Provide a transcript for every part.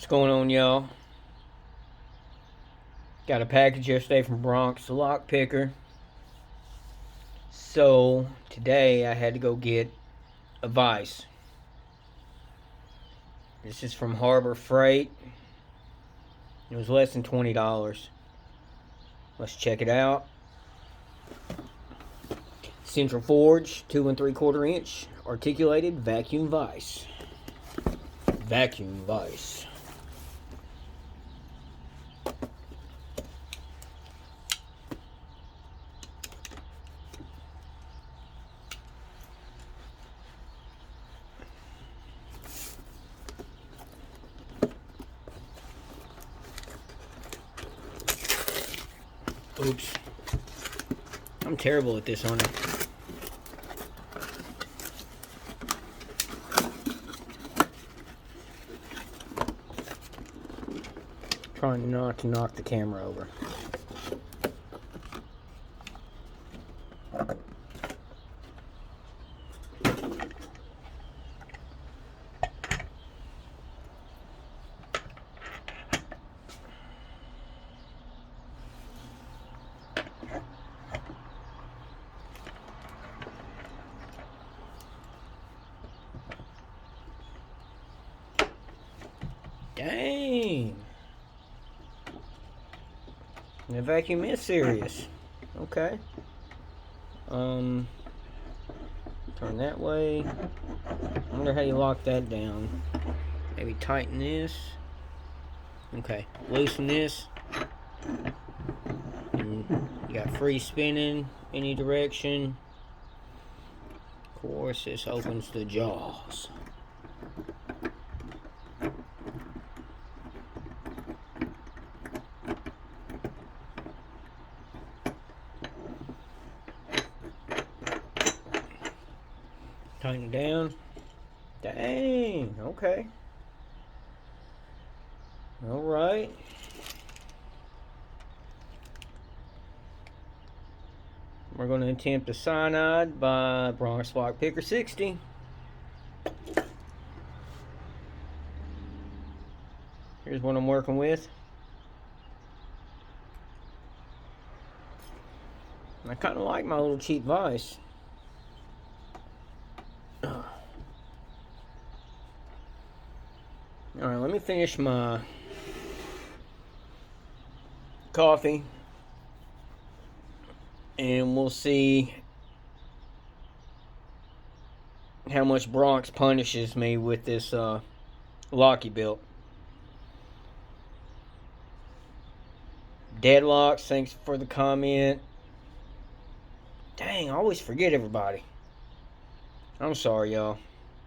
What's going on, y'all? Got a package yesterday from Bronx Lock Picker. So today I had to go get a vise. This is from Harbor Freight. It was less than $20. Let's check it out. Central Forge, 2 3/4 inch articulated vacuum vise. Vacuum vise. Oops. I'm terrible at this, aren't I? Trying not to knock the camera over. Dang. The vacuum is serious. Okay. Turn that way. I wonder how you lock that down. Maybe tighten this. Okay. Loosen this. And you got free spinning any direction. Of course, this opens the jaws. Tighten it down. Dang, okay. Alright. We're going to attempt a cyanide by Bronx Lock Picker 60. Here's what I'm working with. I kind of like my little cheap vise. Alright, let me finish my coffee and we'll see how much Bronx punishes me with this lock he built. Deadlocks, thanks for the comment. Dang, I always forget everybody. I'm sorry, y'all.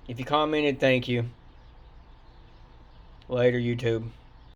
If you commented, thank you. Later, YouTube.